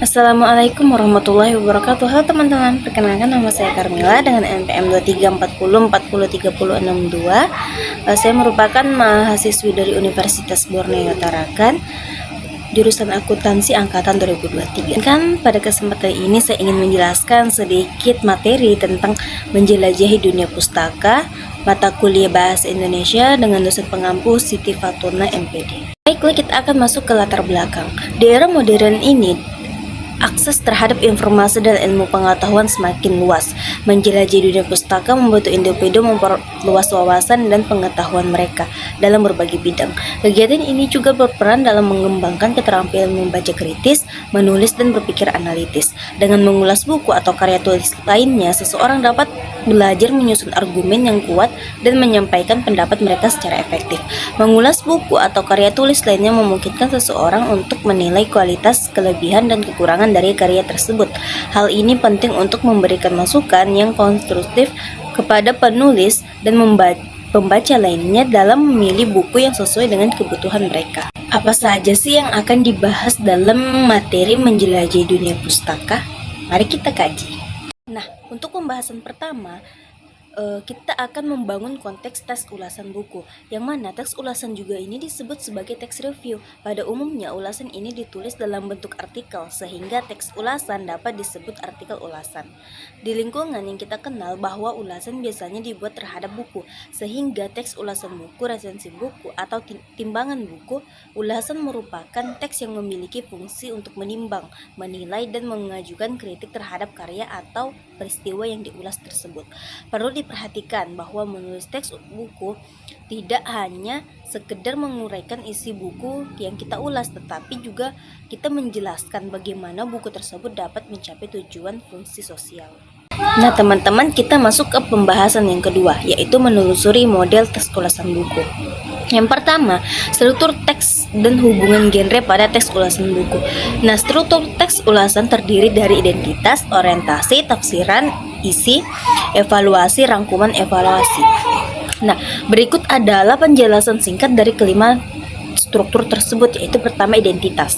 Assalamualaikum warahmatullahi wabarakatuh. Halo teman-teman, perkenalkan nama saya Carmila dengan NPM 2340403062. Saya merupakan mahasiswi dari Universitas Borneo Tarakan, jurusan akuntansi angkatan 2023. Kan pada kesempatan ini saya ingin menjelaskan sedikit materi tentang menjelajahi dunia pustaka, mata kuliah bahasa Indonesia dengan dosen pengampu Siti Fatuna MPD. Baiklah, kita akan masuk ke latar belakang. Di era modern ini, akses terhadap informasi dan ilmu pengetahuan semakin luas. Menjelajahi dunia pustaka membantu individu memperluas wawasan dan pengetahuan mereka dalam berbagai bidang. Kegiatan ini juga berperan dalam mengembangkan keterampilan membaca kritis, menulis, dan berpikir analitis. Dengan mengulas buku atau karya tulis lainnya, seseorang dapat belajar menyusun argumen yang kuat dan menyampaikan pendapat mereka secara efektif. Mengulas buku atau karya tulis lainnya memungkinkan seseorang untuk menilai kualitas, kelebihan, dan kekurangan dari karya tersebut. Hal ini penting untuk memberikan masukan yang konstruktif kepada penulis dan pembaca lainnya dalam memilih buku yang sesuai dengan kebutuhan mereka. Apa saja sih yang akan dibahas dalam materi menjelajahi dunia pustaka? Mari kita kaji. Nah, untuk pembahasan pertama, kita akan membangun konteks teks ulasan buku, yang mana teks ulasan juga ini disebut sebagai teks review. Pada umumnya, ulasan ini ditulis dalam bentuk artikel, sehingga teks ulasan dapat disebut artikel ulasan. Di lingkungan yang kita kenal bahwa ulasan biasanya dibuat terhadap buku, sehingga teks ulasan buku, resensi buku, atau timbangan buku, ulasan merupakan teks yang memiliki fungsi untuk menimbang, menilai, dan mengajukan kritik terhadap karya atau peristiwa yang diulas tersebut. Perlu diperhatikan bahwa menulis teks buku tidak hanya sekedar menguraikan isi buku yang kita ulas, tetapi juga kita menjelaskan bagaimana buku tersebut dapat mencapai tujuan fungsi sosial. Nah teman-teman, kita masuk ke pembahasan yang kedua, yaitu menelusuri model teks ulasan buku. Yang pertama, struktur teks dan hubungan genre pada teks ulasan buku. Nah, struktur teks ulasan terdiri dari identitas, orientasi, tafsiran, isi, evaluasi, rangkuman evaluasi. Nah, berikut adalah penjelasan singkat dari kelima struktur tersebut, yaitu pertama, identitas.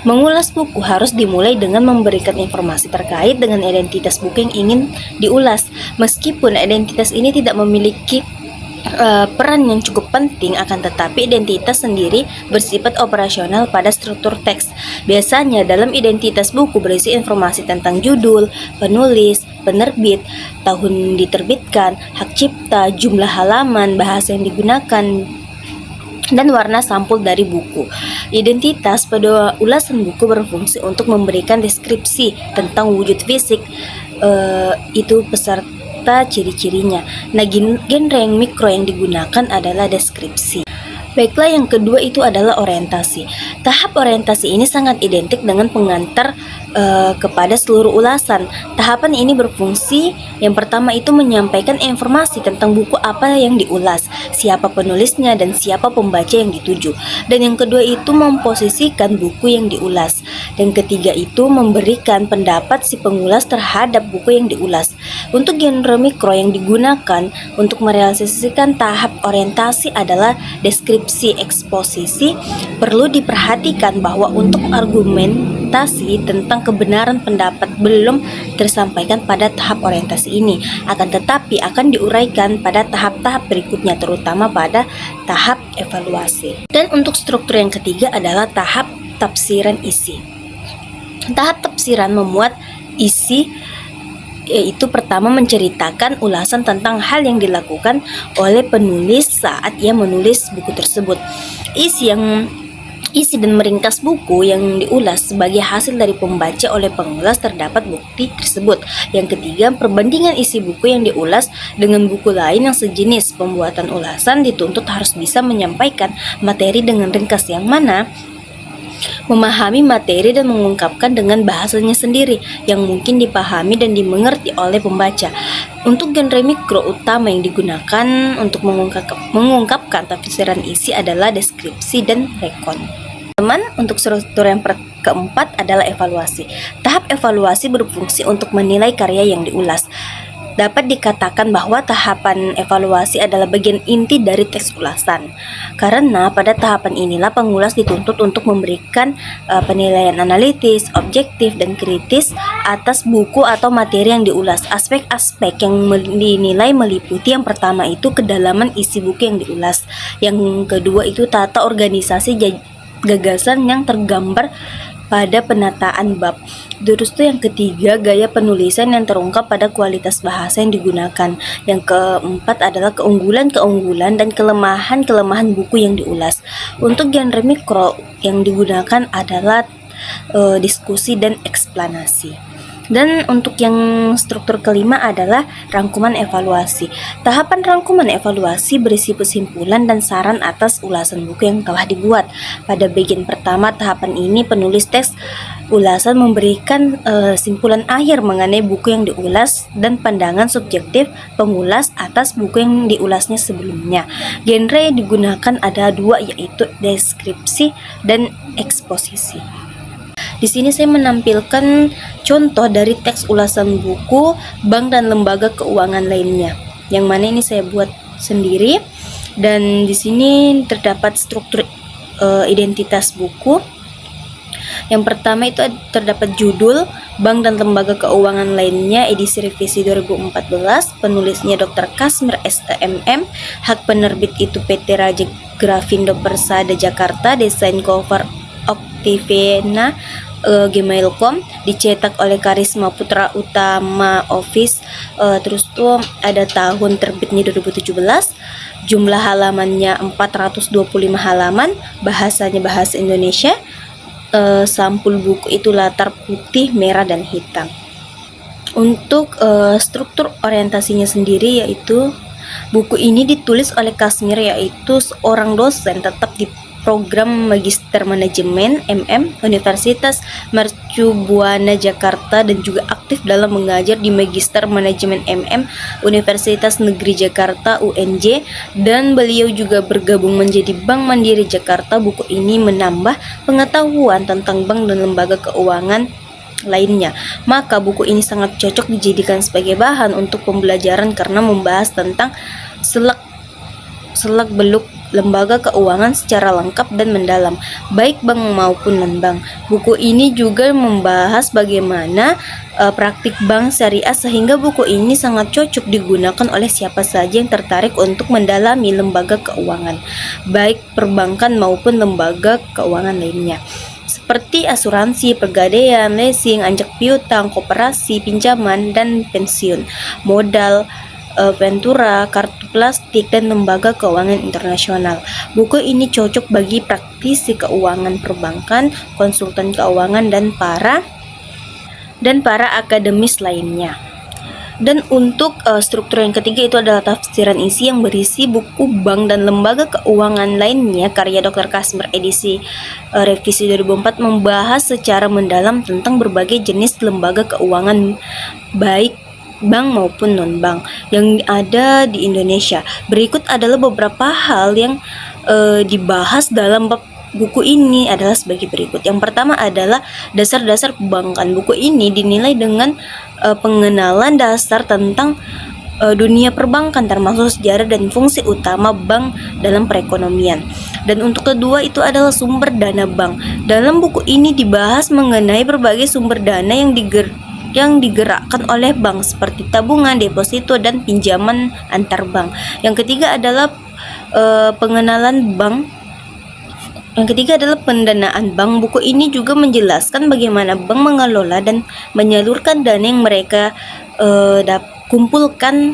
Mengulas buku harus dimulai dengan memberikan informasi terkait dengan identitas buku yang ingin diulas. Meskipun identitas ini tidak memiliki peran yang cukup penting, akan tetapi identitas sendiri bersifat operasional pada struktur teks. Biasanya dalam identitas buku berisi informasi tentang judul, penulis, penerbit, tahun diterbitkan, hak cipta, jumlah halaman, bahasa yang digunakan, dan warna sampul dari buku. Identitas pada ulasan buku berfungsi untuk memberikan deskripsi tentang wujud fisik itu peserta, ciri-cirinya. Nah, genre yang mikro yang digunakan adalah deskripsi. Baiklah, yang kedua itu adalah orientasi. Tahap orientasi ini sangat identik dengan pengantar kepada seluruh ulasan. Tahapan ini berfungsi, yang pertama itu menyampaikan informasi tentang buku apa yang diulas, siapa penulisnya, dan siapa pembaca yang dituju. Dan yang kedua itu memposisikan buku yang diulas. Dan ketiga itu memberikan pendapat si pengulas terhadap buku yang diulas. Untuk genre mikro yang digunakan untuk merealisasikan tahap orientasi adalah deskripsi, eksposisi. Perlu diperhatikan bahwa untuk argumentasi tentang kebenaran pendapat belum tersampaikan pada tahap orientasi ini, akan tetapi akan diuraikan pada tahap-tahap berikutnya, terutama pada tahap evaluasi. Dan untuk struktur yang ketiga adalah tahap tafsiran isi. Tahap tafsiran memuat isi, yaitu pertama menceritakan ulasan tentang hal yang dilakukan oleh penulis saat ia menulis buku tersebut. Isi dan meringkas buku yang diulas sebagai hasil dari pembaca oleh pengulas terdapat bukti tersebut. Yang ketiga, perbandingan isi buku yang diulas dengan buku lain yang sejenis. Pembuatan ulasan dituntut harus bisa menyampaikan materi dengan ringkas, yang mana memahami materi dan mengungkapkan dengan bahasanya sendiri yang mungkin dipahami dan dimengerti oleh pembaca. Untuk genre mikro utama yang digunakan untuk mengungkapkan tafsiran isi adalah deskripsi dan rekon. Teman, untuk struktur yang keempat adalah evaluasi. Tahap evaluasi berfungsi untuk menilai karya yang diulas. Dapat dikatakan bahwa tahapan evaluasi adalah bagian inti dari teks ulasan. Karena pada tahapan inilah pengulas dituntut untuk memberikan penilaian analitis, objektif, dan kritis atas buku atau materi yang diulas. Aspek-aspek yang dinilai meliputi yang pertama itu kedalaman isi buku yang diulas. Yang kedua itu tata organisasi gagasan yang tergambar pada penataan bab. Terus itu yang ketiga, gaya penulisan yang terungkap pada kualitas bahasa yang digunakan. Yang keempat adalah keunggulan-keunggulan dan kelemahan-kelemahan buku yang diulas. Untuk genre mikro yang digunakan adalah diskusi dan eksplanasi. Dan untuk yang struktur kelima adalah rangkuman evaluasi. Tahapan rangkuman evaluasi berisi kesimpulan dan saran atas ulasan buku yang telah dibuat. Pada bagian pertama tahapan ini penulis teks ulasan memberikan simpulan akhir mengenai buku yang diulas dan pandangan subjektif pengulas atas buku yang diulasnya sebelumnya. Genre yang digunakan ada dua, yaitu deskripsi dan eksposisi. Di sini saya menampilkan contoh dari teks ulasan buku bank dan lembaga keuangan lainnya, yang mana ini saya buat sendiri. Dan di sini terdapat struktur identitas buku. Yang pertama itu terdapat judul bank dan lembaga keuangan lainnya edisi revisi 2014, penulisnya Dr. Kasmir SEMM, hak penerbit itu PT Raja Grafindo Persada Jakarta, desain cover Octivena gmail.com, dicetak oleh Karisma Putra Utama Office. Terus tuh ada tahun terbitnya 2017, jumlah halamannya 425 halaman, bahasanya bahasa Indonesia. Sampul buku itu latar putih, merah, dan hitam. Untuk struktur orientasinya sendiri, yaitu buku ini ditulis oleh Kasmir, yaitu seorang dosen tetap di program Magister Manajemen MM Universitas Mercu Buana Jakarta dan juga aktif dalam mengajar di Magister Manajemen MM Universitas Negeri Jakarta UNJ, dan beliau juga bergabung menjadi Bank Mandiri Jakarta. Buku ini menambah pengetahuan tentang bank dan lembaga keuangan lainnya. Maka buku ini sangat cocok dijadikan sebagai bahan untuk pembelajaran karena membahas tentang selak-beluk lembaga keuangan secara lengkap dan mendalam, baik bank maupun non-bank. Buku ini juga membahas bagaimana praktik bank syariah, sehingga buku ini sangat cocok digunakan oleh siapa saja yang tertarik untuk mendalami lembaga keuangan, baik perbankan maupun lembaga keuangan lainnya, seperti asuransi, pegadaian, leasing, anjak piutang, koperasi, pinjaman, dan pensiun, modal, Ventura, kartu plastik, dan lembaga keuangan internasional. Buku ini cocok bagi praktisi keuangan perbankan, konsultan keuangan, dan para akademis lainnya. Dan untuk struktur yang ketiga itu adalah tafsiran isi yang berisi buku bank dan lembaga keuangan lainnya karya Dr. Kasmir edisi revisi 2004 membahas secara mendalam tentang berbagai jenis lembaga keuangan baik bank maupun non-bank yang ada di Indonesia. Berikut adalah beberapa hal yang dibahas dalam bab buku ini adalah sebagai berikut. Yang pertama adalah dasar-dasar perbankan. Buku ini dinilai dengan pengenalan dasar tentang dunia perbankan, termasuk sejarah dan fungsi utama bank dalam perekonomian. Dan untuk kedua itu adalah sumber dana bank. Dalam buku ini dibahas mengenai berbagai sumber dana yang digerakkan oleh bank seperti tabungan, deposito, dan pinjaman antar bank. Yang ketiga adalah pengenalan bank. Yang ketiga adalah pendanaan bank. Buku ini juga menjelaskan bagaimana bank mengelola dan menyalurkan dana yang mereka kumpulkan,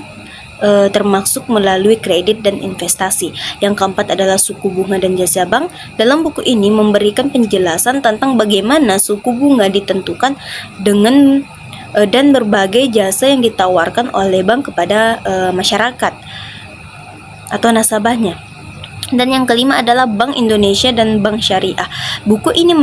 termasuk melalui kredit dan investasi. Yang keempat adalah suku bunga dan jasa bank. Dalam buku ini memberikan penjelasan tentang bagaimana suku bunga ditentukan dan berbagai jasa yang ditawarkan oleh bank kepada masyarakat atau nasabahnya. Dan yang kelima adalah Bank Indonesia dan Bank Syariah. Buku ini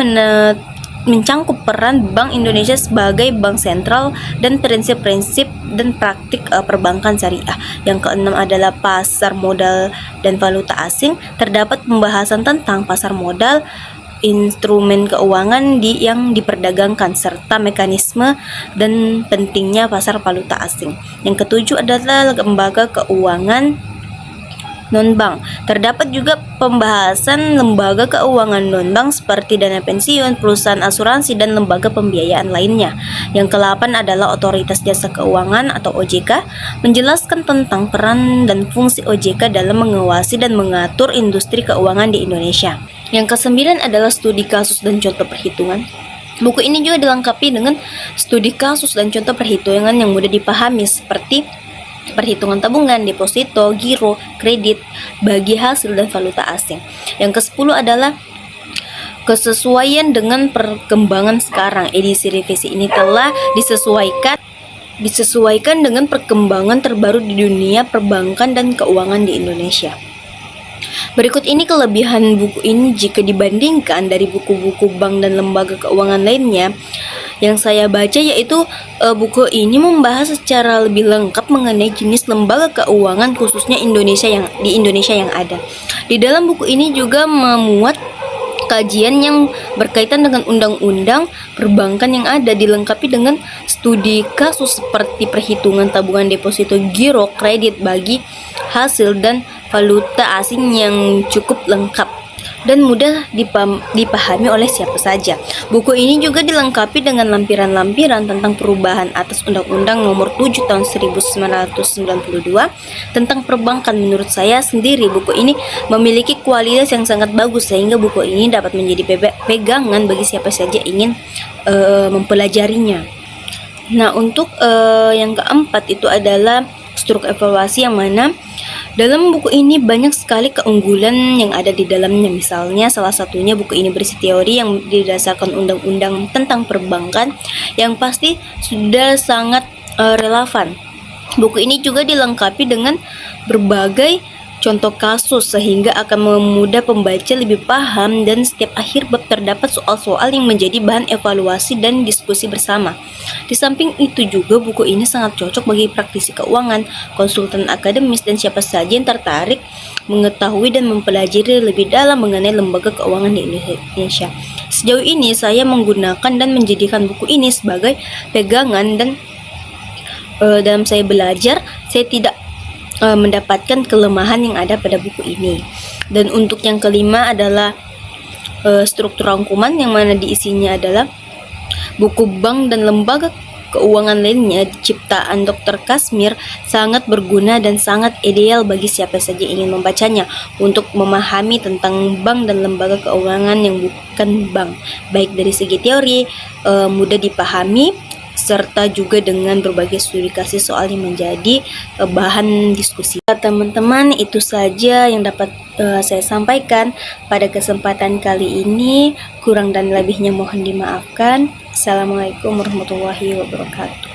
mencangkup peran Bank Indonesia sebagai bank sentral dan prinsip-prinsip dan praktik perbankan syariah. Yang keenam adalah pasar modal dan valuta asing. Terdapat pembahasan tentang pasar modal, instrumen keuangan yang diperdagangkan serta mekanisme dan pentingnya pasar valuta asing. Yang ketujuh adalah lembaga keuangan non-bank. Terdapat juga pembahasan lembaga keuangan non-bank seperti dana pensiun, perusahaan asuransi, dan lembaga pembiayaan lainnya. Yang ke-8 adalah Otoritas Jasa Keuangan atau OJK, menjelaskan tentang peran dan fungsi OJK dalam mengawasi dan mengatur industri keuangan di Indonesia. Yang ke-9 adalah studi kasus dan contoh perhitungan. Buku ini juga dilengkapi dengan studi kasus dan contoh perhitungan yang mudah dipahami seperti perhitungan tabungan, deposito, giro, kredit, bagi hasil dan valuta asing. Yang ke-10 adalah kesesuaian dengan perkembangan sekarang. Edisi revisi ini telah disesuaikan dengan perkembangan terbaru di dunia perbankan dan keuangan di Indonesia. Berikut ini kelebihan buku ini jika dibandingkan dari buku-buku bank dan lembaga keuangan lainnya yang saya baca, yaitu buku ini membahas secara lebih lengkap mengenai jenis lembaga keuangan khususnya di Indonesia yang ada. Di dalam buku ini juga memuat kajian yang berkaitan dengan undang-undang perbankan yang ada, dilengkapi dengan studi kasus seperti perhitungan tabungan, deposito, giro, kredit, bagi hasil, dan valuta asing yang cukup lengkap dan mudah dipahami oleh siapa saja. Buku ini juga dilengkapi dengan lampiran-lampiran tentang perubahan atas Undang-Undang Nomor 7 Tahun 1992 tentang perbankan. Menurut saya sendiri, buku ini memiliki kualitas yang sangat bagus sehingga buku ini dapat menjadi pegangan bagi siapa saja ingin mempelajarinya. Nah, untuk yang keempat itu adalah struktur evaluasi, yang mana dalam buku ini banyak sekali keunggulan yang ada di dalamnya. Misalnya salah satunya buku ini berisi teori yang didasarkan undang-undang tentang perbankan yang pasti sudah sangat relevan. Buku ini juga dilengkapi dengan berbagai contoh kasus sehingga akan memudah pembaca lebih paham, dan setiap akhir bab terdapat soal-soal yang menjadi bahan evaluasi dan diskusi bersama. Di samping itu juga buku ini sangat cocok bagi praktisi keuangan, konsultan akademis, dan siapa saja yang tertarik mengetahui dan mempelajari lebih dalam mengenai lembaga keuangan di Indonesia. Sejauh ini saya menggunakan dan menjadikan buku ini sebagai pegangan, dan dalam saya belajar saya tidak mendapatkan kelemahan yang ada pada buku ini. Dan untuk yang kelima adalah struktur rangkuman, yang mana diisinya adalah buku bank dan lembaga keuangan lainnya ciptaan Dr. Kasmir, sangat berguna dan sangat ideal bagi siapa saja ingin membacanya untuk memahami tentang bank dan lembaga keuangan yang bukan bank, baik dari segi teori, mudah dipahami, serta juga dengan berbagai studi kasus soal yang menjadi bahan diskusi. Teman-teman, itu saja yang dapat saya sampaikan pada kesempatan kali ini. Kurang dan lebihnya mohon dimaafkan. Assalamualaikum warahmatullahi wabarakatuh.